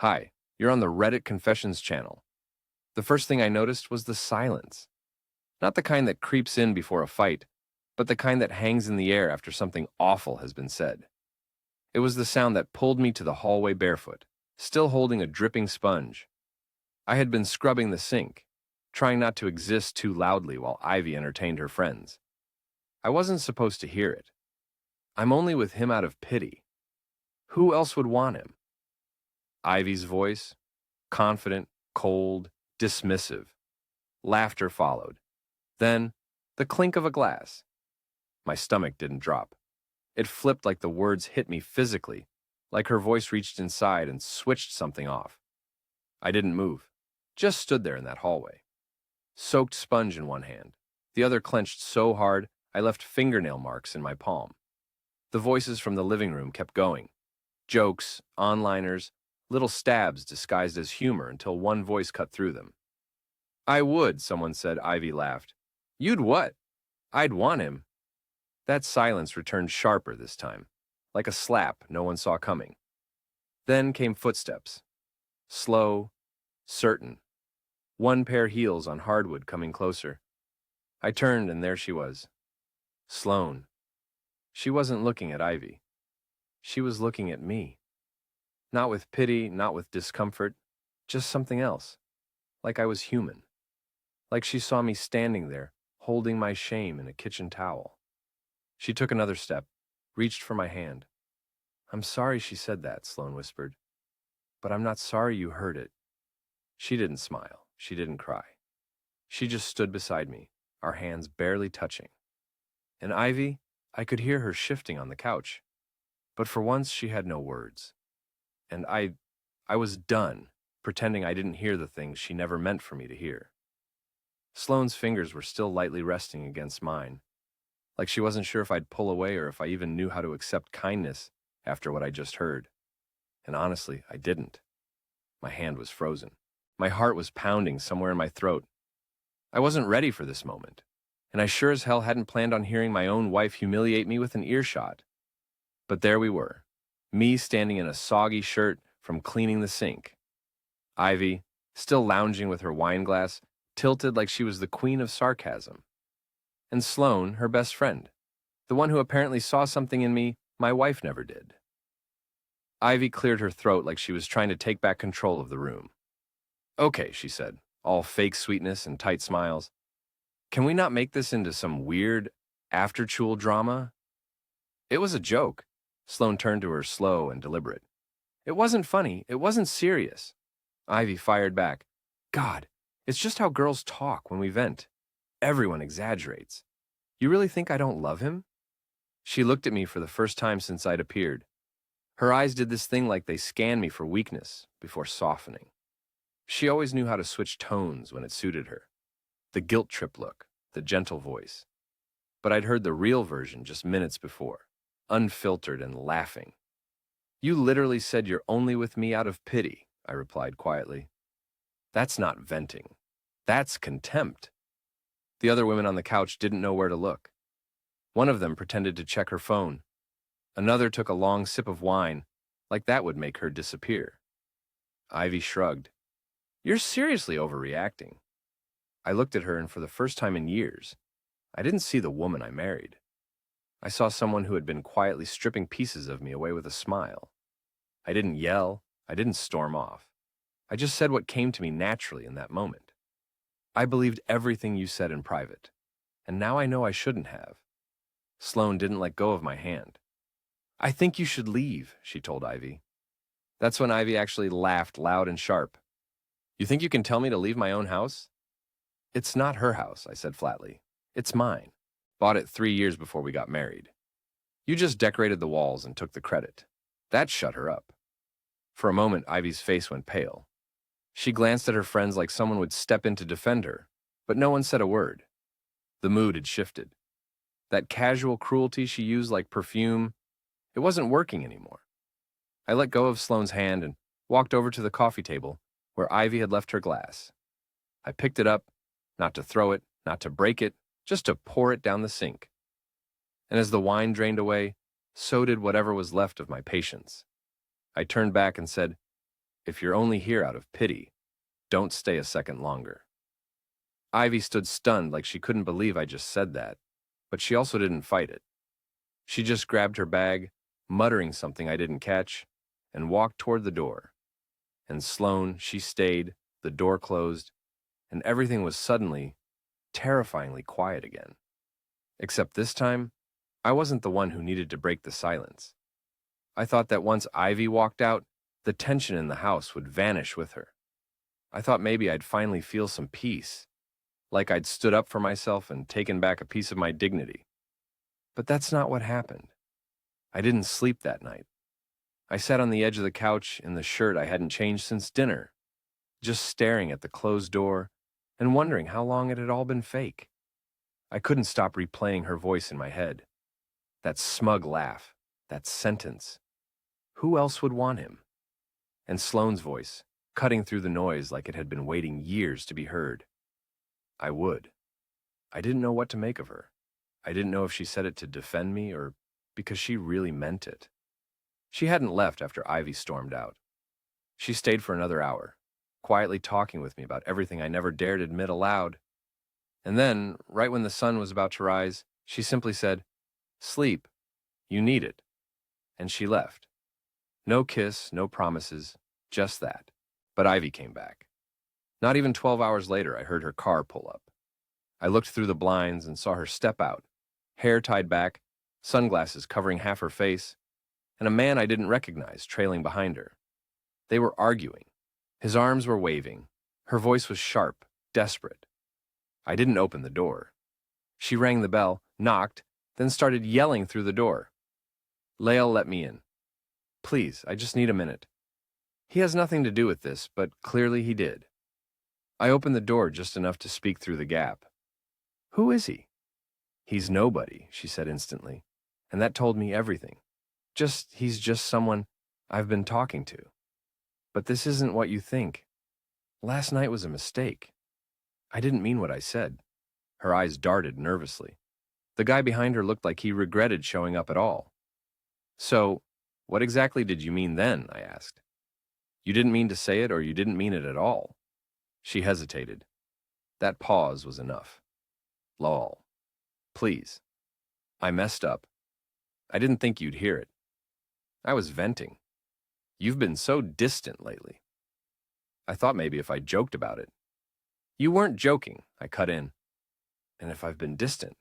Hi, you're on the Reddit Confessions channel. The first thing I noticed was the silence. Not the kind that creeps in before a fight, but the kind that hangs in the air after something awful has been said. It was the sound that pulled me to the hallway barefoot, still holding a dripping sponge. I had been scrubbing the sink, trying not to exist too loudly while Ivy entertained her friends. I wasn't supposed to hear it. I'm only with him out of pity. Who else would want him? Ivy's voice, confident, cold, dismissive. Laughter followed. Then, the clink of a glass. My stomach didn't drop. It flipped like the words hit me physically, like her voice reached inside and switched something off. I didn't move, just stood there in that hallway. Soaked sponge in one hand, the other clenched so hard I left fingernail marks in my palm. The voices from the living room kept going. Jokes, onliners, little stabs disguised as humor until one voice cut through them. I would, someone said. Ivy laughed. You'd what? I'd want him. That silence returned sharper this time, like a slap no one saw coming. Then came footsteps. Slow, certain. One pair heels on hardwood coming closer. I turned and there she was. Sloane. She wasn't looking at Ivy. She was looking at me. Not with pity, not with discomfort, just something else. Like I was human. Like she saw me standing there, holding my shame in a kitchen towel. She took another step, reached for my hand. I'm sorry she said that, Sloane whispered. But I'm not sorry you heard it. She didn't smile. She didn't cry. She just stood beside me, our hands barely touching. And Ivy, I could hear her shifting on the couch. But for once she had no words. And I was done, pretending I didn't hear the things she never meant for me to hear. Sloane's fingers were still lightly resting against mine, like she wasn't sure if I'd pull away or if I even knew how to accept kindness after what I just heard. And honestly, I didn't. My hand was frozen. My heart was pounding somewhere in my throat. I wasn't ready for this moment, and I sure as hell hadn't planned on hearing my own wife humiliate me with an earshot. But there we were, me standing in a soggy shirt from cleaning the sink. Ivy, still lounging with her wine glass, tilted like she was the queen of sarcasm. And Sloane, her best friend, the one who apparently saw something in me my wife never did. Ivy cleared her throat like she was trying to take back control of the room. Okay, she said, all fake sweetness and tight smiles. Can we not make this into some weird after-chul drama? It was a joke. Sloane turned to her, slow and deliberate. It wasn't funny. It wasn't serious. Ivy fired back. God, it's just how girls talk when we vent. Everyone exaggerates. You really think I don't love him? She looked at me for the first time since I'd appeared. Her eyes did this thing like they scanned me for weakness before softening. She always knew how to switch tones when it suited her. The guilt trip look, the gentle voice. But I'd heard the real version just minutes before, unfiltered and laughing. You literally said you're only with me out of pity, I replied quietly. That's not venting. That's contempt. The other women on the couch didn't know where to look. One of them pretended to check her phone. Another took a long sip of wine, like that would make her disappear. Ivy shrugged. You're seriously overreacting. I looked at her, and for the first time in years, I didn't see the woman I married. I saw someone who had been quietly stripping pieces of me away with a smile. I didn't yell. I didn't storm off. I just said what came to me naturally in that moment. I believed everything you said in private, and now I know I shouldn't have. Sloane didn't let go of my hand. I think you should leave, she told Ivy. That's when Ivy actually laughed loud and sharp. You think you can tell me to leave my own house? It's not her house, I said flatly. It's mine. Bought it 3 years before we got married. You just decorated the walls and took the credit. That shut her up. For a moment, Ivy's face went pale. She glanced at her friends like someone would step in to defend her, but no one said a word. The mood had shifted. That casual cruelty she used like perfume, it wasn't working anymore. I let go of Sloane's hand and walked over to the coffee table where Ivy had left her glass. I picked it up, not to throw it, not to break it, just to pour it down the sink. And as the wine drained away, so did whatever was left of my patience. I turned back and said, If you're only here out of pity, don't stay a second longer. Ivy stood stunned like she couldn't believe I just said that, but she also didn't fight it. She just grabbed her bag, muttering something I didn't catch, and walked toward the door. And Sloane, she stayed, the door closed, and everything was suddenly, terrifyingly quiet again. Except this time, I wasn't the one who needed to break the silence. I thought that once Ivy walked out, the tension in the house would vanish with her. I thought maybe I'd finally feel some peace, like I'd stood up for myself and taken back a piece of my dignity. But that's not what happened. I didn't sleep that night. I sat on the edge of the couch in the shirt I hadn't changed since dinner, just staring at the closed door and wondering how long it had all been fake. I couldn't stop replaying her voice in my head. That smug laugh, that sentence. Who else would want him? And Sloane's voice, cutting through the noise like it had been waiting years to be heard. I would. I didn't know what to make of her. I didn't know if she said it to defend me or because she really meant it. She hadn't left after Ivy stormed out. She stayed for another hour, quietly talking with me about everything I never dared admit aloud. And then, right when the sun was about to rise, she simply said, "Sleep. You need it." And she left. No kiss, no promises, just that. But Ivy came back. Not even 12 hours later, I heard her car pull up. I looked through the blinds and saw her step out, hair tied back, sunglasses covering half her face, and a man I didn't recognize trailing behind her. They were arguing. His arms were waving. Her voice was sharp, desperate. I didn't open the door. She rang the bell, knocked, then started yelling through the door. Lael let me in. "Please, I just need a minute." He has nothing to do with this, but clearly he did. I opened the door just enough to speak through the gap. "Who is he?" "He's nobody," she said instantly, and that told me everything. He's just someone I've been talking to. But this isn't what you think. Last night was a mistake. I didn't mean what I said." Her eyes darted nervously. The guy behind her looked like he regretted showing up at all. "So, what exactly did you mean then?" I asked. "You didn't mean to say it, or you didn't mean it at all?" She hesitated. That pause was enough. "Lol. Please. I messed up. I didn't think you'd hear it. I was venting. You've been so distant lately. I thought maybe if I joked about it." "You weren't joking," I cut in. "And if I've been distant,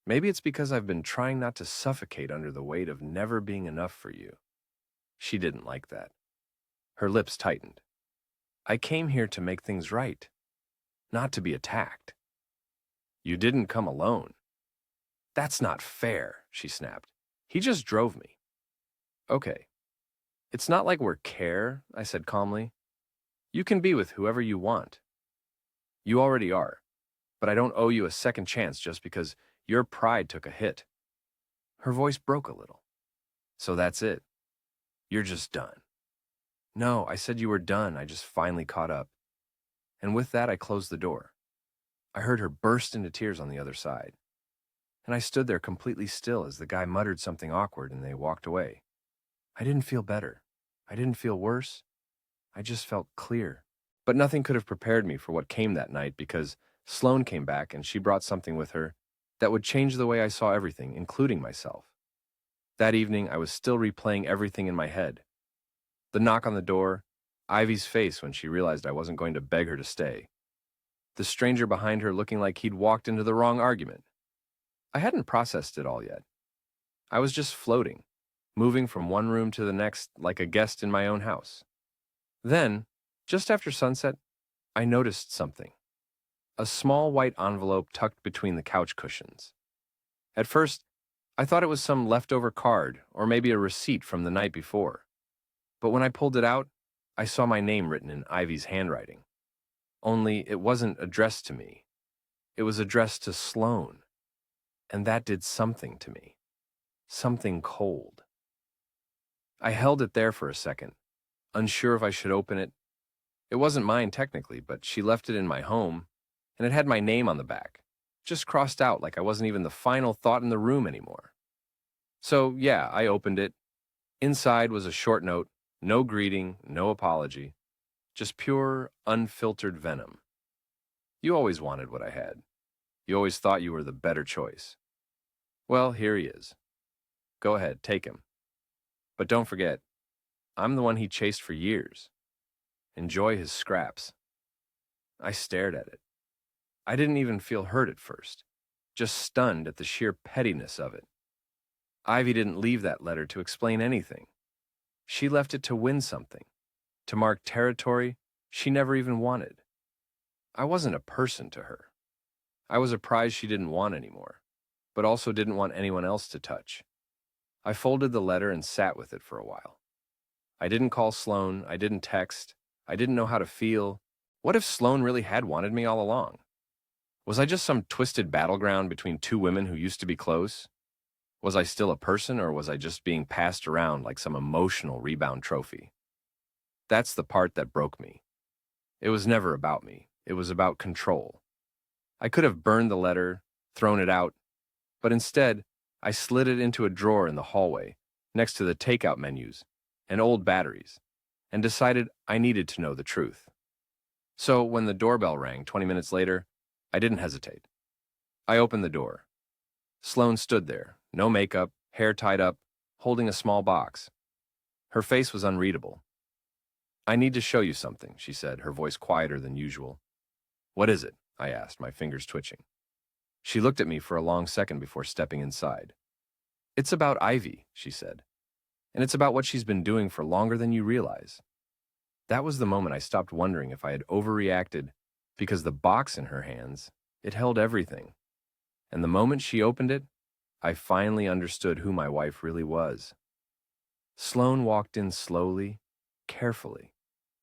maybe it's because I've been trying not to suffocate under the weight of never being enough for you." She didn't like that. Her lips tightened. "I came here to make things right, not to be attacked." "You didn't come alone." "That's not fair," she snapped. "He just drove me." "Okay. It's not like we're care," I said calmly. "You can be with whoever you want. You already are, but I don't owe you a second chance just because your pride took a hit." Her voice broke a little. "So that's it. You're just done." "No, I said you were done. I just finally caught up." And with that, I closed the door. I heard her burst into tears on the other side. And I stood there completely still as the guy muttered something awkward and they walked away. I didn't feel better. I didn't feel worse. I just felt clear. But nothing could have prepared me for what came that night because Sloane came back and she brought something with her that would change the way I saw everything, including myself. That evening, I was still replaying everything in my head. The knock on the door, Ivy's face when she realized I wasn't going to beg her to stay. The stranger behind her looking like he'd walked into the wrong argument. I hadn't processed it all yet. I was just floating, moving from one room to the next like a guest in my own house. Then, just after sunset, I noticed something. A small white envelope tucked between the couch cushions. At first, I thought it was some leftover card or maybe a receipt from the night before. But when I pulled it out, I saw my name written in Ivy's handwriting. Only it wasn't addressed to me. It was addressed to Sloane. And that did something to me. Something cold. I held it there for a second, unsure if I should open it. It wasn't mine technically, but she left it in my home, and it had my name on the back, just crossed out like I wasn't even the final thought in the room anymore. So yeah, I opened it. Inside was a short note, no greeting, no apology, Just pure, unfiltered venom. You always wanted what I had. You always thought you were the better choice. Well, here he is. Go ahead, take him. But don't forget, I'm the one he chased for years. Enjoy his scraps. I stared at it. I didn't even feel hurt at first, just stunned at the sheer pettiness of it. Ivy didn't leave that letter to explain anything. She left it to win something, to mark territory she never even wanted. I wasn't a person to her. I was a prize she didn't want anymore, but also didn't want anyone else to touch. I folded the letter and sat with it for a while. I didn't call Sloan, I didn't text, I didn't know how to feel. What if Sloan really had wanted me all along? Was I just some twisted battleground between two women who used to be close? Was I still a person, or was I just being passed around like some emotional rebound trophy? That's the part that broke me. It was never about me. It was about control. I could have burned the letter, thrown it out, but instead, I slid it into a drawer in the hallway, next to the takeout menus and old batteries, and decided I needed to know the truth. So when the doorbell rang 20 minutes later, I didn't hesitate. I opened the door. Sloan stood there, no makeup, hair tied up, holding a small box. Her face was unreadable. I need to show you something, she said, her voice quieter than usual. What is it? I asked, my fingers twitching. She looked at me for a long second before stepping inside. It's about Ivy, she said, and it's about what she's been doing for longer than you realize. That was the moment I stopped wondering if I had overreacted, because the box in her hands, it held everything. And the moment she opened it, I finally understood who my wife really was. Sloan walked in slowly, carefully,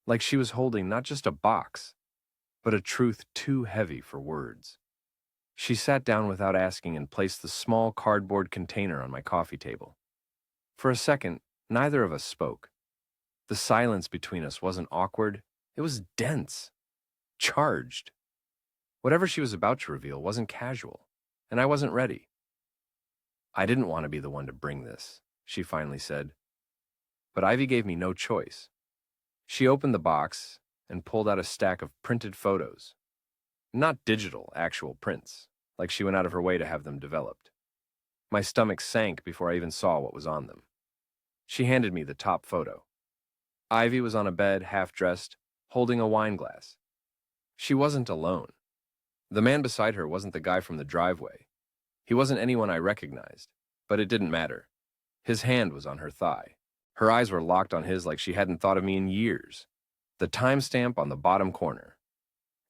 like she was holding not just a box, but a truth too heavy for words. She sat down without asking and placed the small cardboard container on my coffee table. For a second, neither of us spoke. The silence between us wasn't awkward, it was dense, charged. Whatever she was about to reveal wasn't casual, and I wasn't ready. I didn't want to be the one to bring this, she finally said. But Ivy gave me no choice. She opened the box and pulled out a stack of printed photos. Not digital, actual prints, like she went out of her way to have them developed. My stomach sank before I even saw what was on them. She handed me the top photo. Ivy was on a bed, half-dressed, holding a wine glass. She wasn't alone. The man beside her wasn't the guy from the driveway. He wasn't anyone I recognized, but it didn't matter. His hand was on her thigh. Her eyes were locked on his like she hadn't thought of me in years. The timestamp on the bottom corner.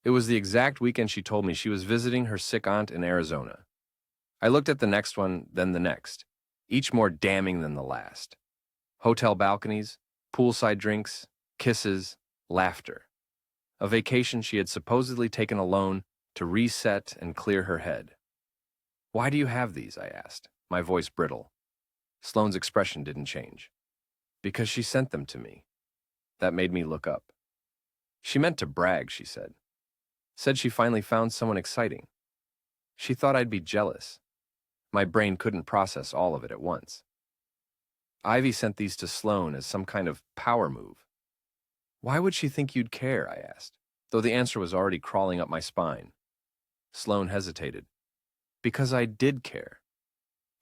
It was the exact weekend she told me she was visiting her sick aunt in Arizona. I looked at the next one, then the next, each more damning than the last. Hotel balconies, poolside drinks, kisses, laughter. A vacation she had supposedly taken alone to reset and clear her head. Why do you have these? I asked, my voice brittle. Sloane's expression didn't change. Because she sent them to me. That made me look up. She meant to brag, she said. Said she finally found someone exciting. She thought I'd be jealous. My brain couldn't process all of it at once. Ivy sent these to Sloane as some kind of power move. Why would she think you'd care? I asked, though the answer was already crawling up my spine. Sloane hesitated. Because I did care.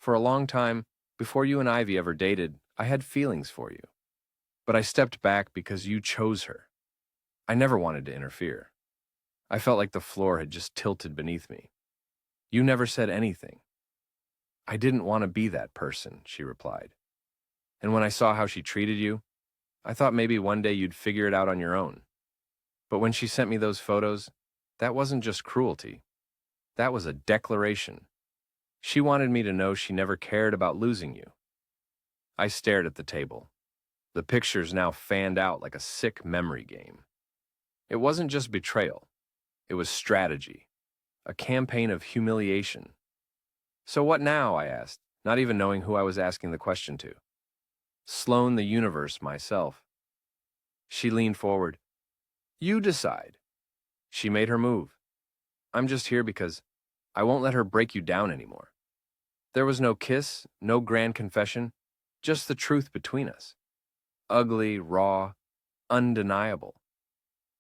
For a long time, before you and Ivy ever dated, I had feelings for you. But I stepped back because you chose her. I never wanted to interfere. I felt like the floor had just tilted beneath me. You never said anything. I didn't want to be that person, she replied. And when I saw how she treated you, I thought maybe one day you'd figure it out on your own. But when she sent me those photos, that wasn't just cruelty. That was a declaration. She wanted me to know she never cared about losing you. I stared at the table. The pictures now fanned out like a sick memory game. It wasn't just betrayal. It was strategy. A campaign of humiliation. So what now? I asked, not even knowing who I was asking the question to. Sloan the universe myself. She leaned forward. You decide. She made her move. I'm just here because I won't let her break you down anymore. There was no kiss, no grand confession, just the truth between us. Ugly, raw, undeniable.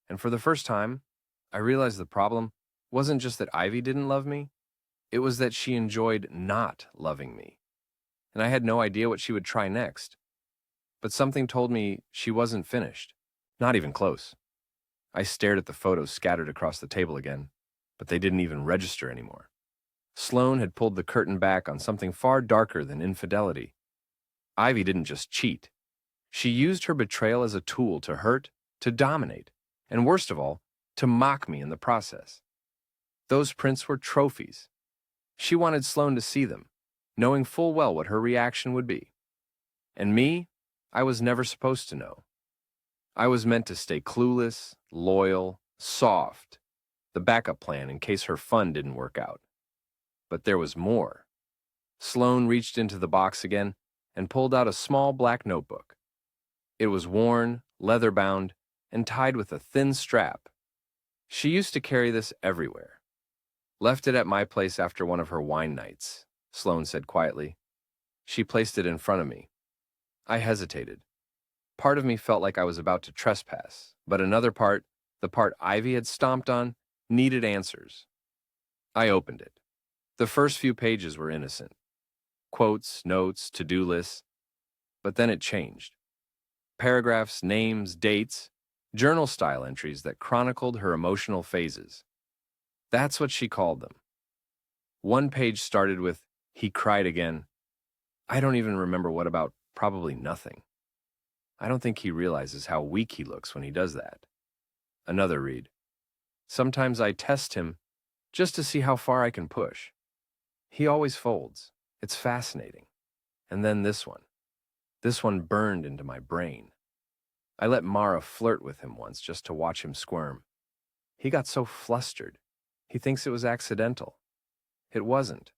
And for the first time, I realized the problem wasn't just that Ivy didn't love me, it was that she enjoyed not loving me. And I had no idea what she would try next. But something told me she wasn't finished. Not even close. I stared at the photos scattered across the table again, but they didn't even register anymore. Sloane had pulled the curtain back on something far darker than infidelity. Ivy didn't just cheat. She used her betrayal as a tool to hurt, to dominate, and worst of all, to mock me in the process. Those prints were trophies. She wanted Sloane to see them, knowing full well what her reaction would be. And me, I was never supposed to know. I was meant to stay clueless, loyal, soft, the backup plan in case her fun didn't work out. But there was more. Sloane reached into the box again and pulled out a small black notebook. It was worn, leather-bound, and tied with a thin strap. She used to carry this everywhere. Left it at my place after one of her wine nights, Sloane said quietly. She placed it in front of me. I hesitated. Part of me felt like I was about to trespass, but another part, the part Ivy had stomped on, needed answers. I opened it. The first few pages were innocent. Quotes, notes, to-do lists. But then it changed. Paragraphs, names, dates, journal-style entries that chronicled her emotional phases. That's what she called them. One page started with, "He cried again." I don't even remember what about, probably nothing. I don't think he realizes how weak he looks when he does that. Another read. "Sometimes I test him just to see how far I can push. He always folds. It's fascinating." And then this one. This one burned into my brain. I let Mara flirt with him once just to watch him squirm. He got so flustered. He thinks it was accidental. It wasn't.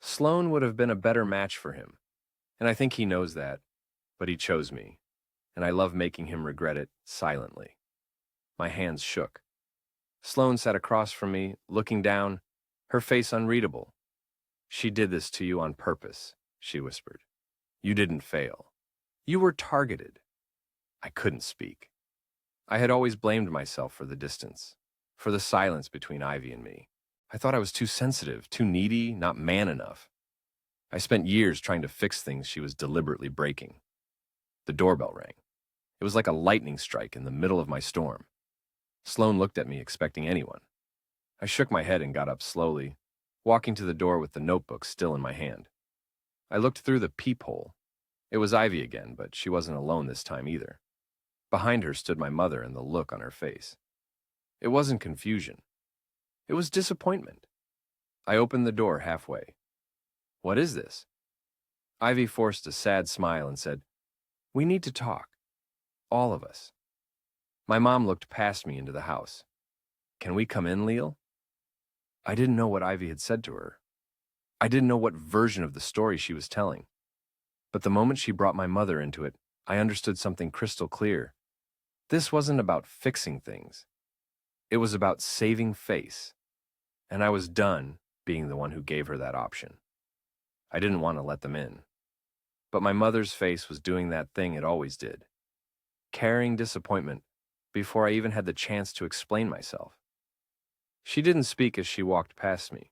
Sloane would have been a better match for him, and I think he knows that, but he chose me, and I love making him regret it silently. My hands shook. Sloane sat across from me, looking down, her face unreadable. "She did this to you on purpose," she whispered. "You didn't fail. You were targeted." I couldn't speak. I had always blamed myself for the distance, for the silence between Ivy and me. I thought I was too sensitive, too needy, not man enough. I spent years trying to fix things she was deliberately breaking. The doorbell rang. It was like a lightning strike in the middle of my storm. Sloane looked at me, expecting anyone. I shook my head and got up slowly, walking to the door with the notebook still in my hand. I looked through the peephole. It was Ivy again, but she wasn't alone this time either. Behind her stood my mother and the look on her face. It wasn't confusion. It was disappointment. I opened the door halfway. "What is this?" Ivy forced a sad smile and said, "We need to talk. All of us." My mom looked past me into the house. "Can we come in, Leal?" I didn't know what Ivy had said to her. I didn't know what version of the story she was telling. But the moment she brought my mother into it, I understood something crystal clear. This wasn't about fixing things. It was about saving face. And I was done being the one who gave her that option. I didn't want to let them in. But my mother's face was doing that thing it always did, carrying disappointment before I even had the chance to explain myself. She didn't speak as she walked past me,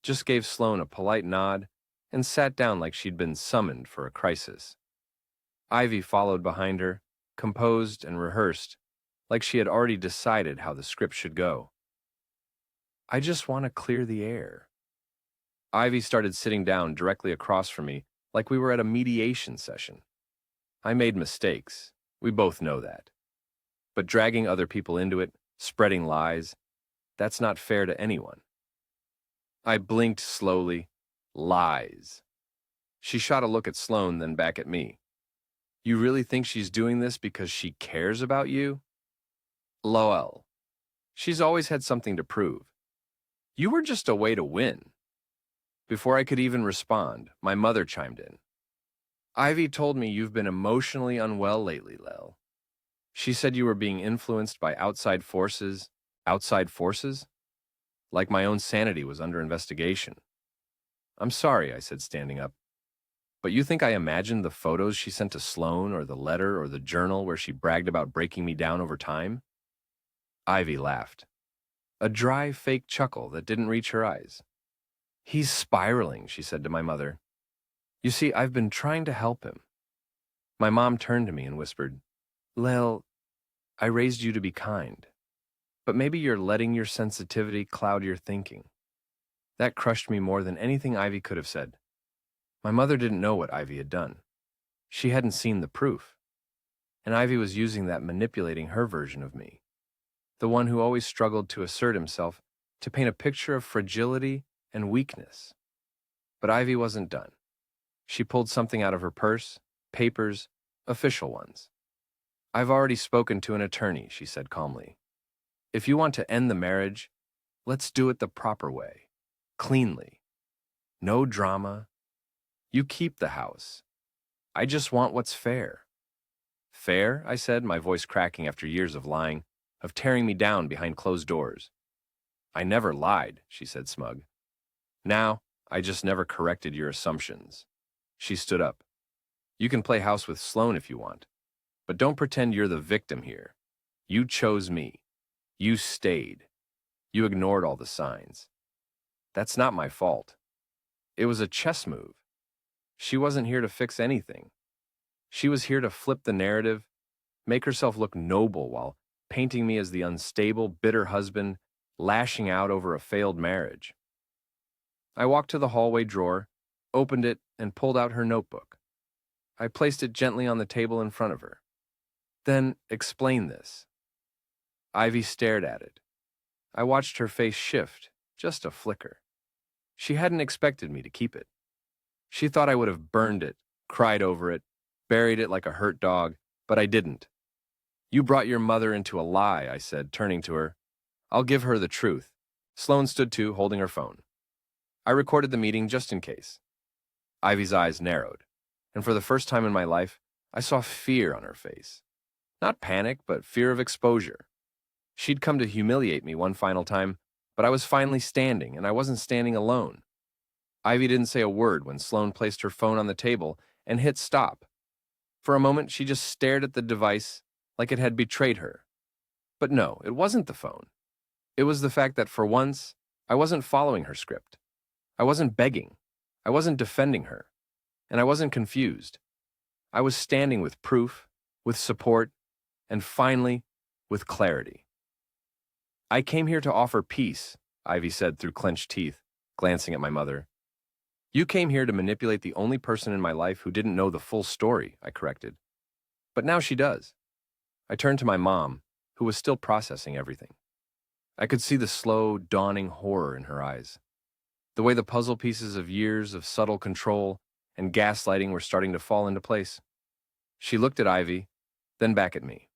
just gave Sloane a polite nod and sat down like she'd been summoned for a crisis. Ivy followed behind her, composed and rehearsed, like she had already decided how the script should go. "I just want to clear the air." Ivy started sitting down directly across from me like we were at a mediation session. I made mistakes. We both know that. But dragging other people into it, spreading lies, that's not fair to anyone. I blinked slowly. Lies. She shot a look at Sloane, then back at me. "You really think she's doing this because she cares about you?" "Lol. She's always had something to prove. You were just a way to win." Before I could even respond, my mother chimed in. "Ivy told me you've been emotionally unwell lately, Lel. She said you were being influenced by outside forces." Outside forces? Like my own sanity was under investigation. "I'm sorry," I said, standing up. "But you think I imagined the photos she sent to Sloane or the letter or the journal where she bragged about breaking me down over time?" Ivy laughed. A dry, fake chuckle that didn't reach her eyes. He's spiraling, she said to my mother. You see, I've been trying to help him. My mom turned to me and whispered, Lil, I raised you to be kind, but maybe you're letting your sensitivity cloud your thinking. That crushed me more than anything Ivy could have said. My mother didn't know what Ivy had done. She hadn't seen the proof. And Ivy was using that, manipulating her version of me, the one who always struggled to assert himself, to paint a picture of fragility and weakness. But Ivy wasn't done. She pulled something out of her purse, papers, official ones. I've already spoken to an attorney, she said calmly. If you want to end the marriage, let's do it the proper way, cleanly. No drama. You keep the house. I just want what's fair. Fair, I said, my voice cracking after years of lying, of tearing me down behind closed doors. I never lied, she said smug. Now, I just never corrected your assumptions. She stood up. You can play house with Sloan if you want, but don't pretend you're the victim here. You chose me. You stayed. You ignored all the signs. That's not my fault. It was a chess move. She wasn't here to fix anything. She was here to flip the narrative, make herself look noble while painting me as the unstable, bitter husband lashing out over a failed marriage. I walked to the hallway drawer, opened it, and pulled out her notebook. I placed it gently on the table in front of her. Then, explain this. Ivy stared at it. I watched her face shift, just a flicker. She hadn't expected me to keep it. She thought I would have burned it, cried over it, buried it like a hurt dog, but I didn't. You brought your mother into a lie, I said, turning to her. I'll give her the truth. Sloan stood too, holding her phone. I recorded the meeting just in case. Ivy's eyes narrowed, and for the first time in my life, I saw fear on her face. Not panic, but fear of exposure. She'd come to humiliate me one final time, but I was finally standing, and I wasn't standing alone. Ivy didn't say a word when Sloan placed her phone on the table and hit stop. For a moment, she just stared at the device like it had betrayed her. But no, it wasn't the phone. It was the fact that for once, I wasn't following her script. I wasn't begging. I wasn't defending her. And I wasn't confused. I was standing with proof, with support, and finally, with clarity. I came here to offer peace, Ivy said through clenched teeth, glancing at my mother. You came here to manipulate the only person in my life who didn't know the full story, I corrected. But now she does. I turned to my mom, who was still processing everything. I could see the slow, dawning horror in her eyes. The way the puzzle pieces of years of subtle control and gaslighting were starting to fall into place. She looked at Ivy, then back at me.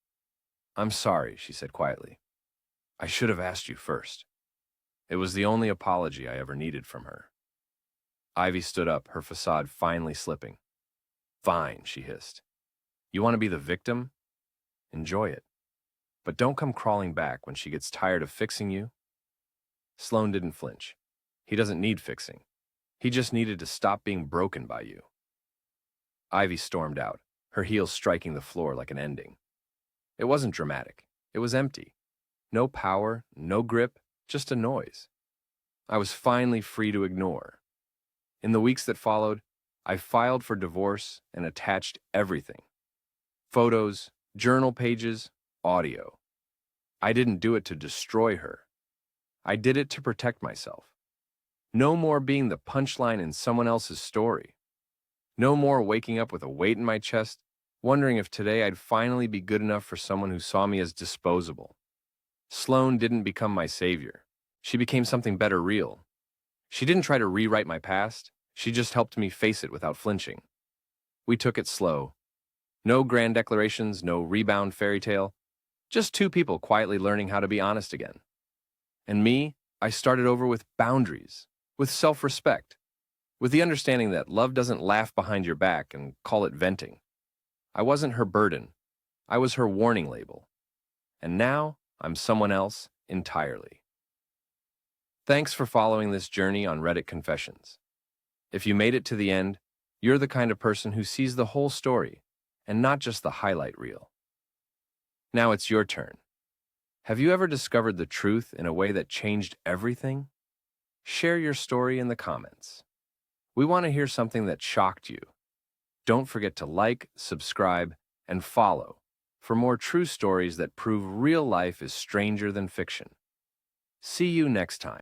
I'm sorry, she said quietly. I should have asked you first. It was the only apology I ever needed from her. Ivy stood up, her facade finally slipping. Fine, she hissed. You want to be the victim? Enjoy it. But don't come crawling back when she gets tired of fixing you. Sloan didn't flinch. He doesn't need fixing. He just needed to stop being broken by you. Ivy stormed out, her heels striking the floor like an ending. It wasn't dramatic. It was empty. No power, no grip, just a noise. I was finally free to ignore. In the weeks that followed, I filed for divorce and attached everything. Photos, journal pages, audio. I didn't do it to destroy her. I did it to protect myself. No more being the punchline in someone else's story. No more waking up with a weight in my chest, wondering if today I'd finally be good enough for someone who saw me as disposable. Sloan didn't become my savior. She became something better real. She didn't try to rewrite my past. She just helped me face it without flinching. We took it slow. No grand declarations, no rebound fairy tale. Just two people quietly learning how to be honest again. And me, I started over with boundaries, with self-respect, with the understanding that love doesn't laugh behind your back and call it venting. I wasn't her burden. I was her warning label. And now, I'm someone else entirely. Thanks for following this journey on Reddit Confessions. If you made it to the end, you're the kind of person who sees the whole story and not just the highlight reel. Now it's your turn. Have you ever discovered the truth in a way that changed everything? Share your story in the comments. We want to hear something that shocked you. Don't forget to like, subscribe, and follow for more true stories that prove real life is stranger than fiction. See you next time.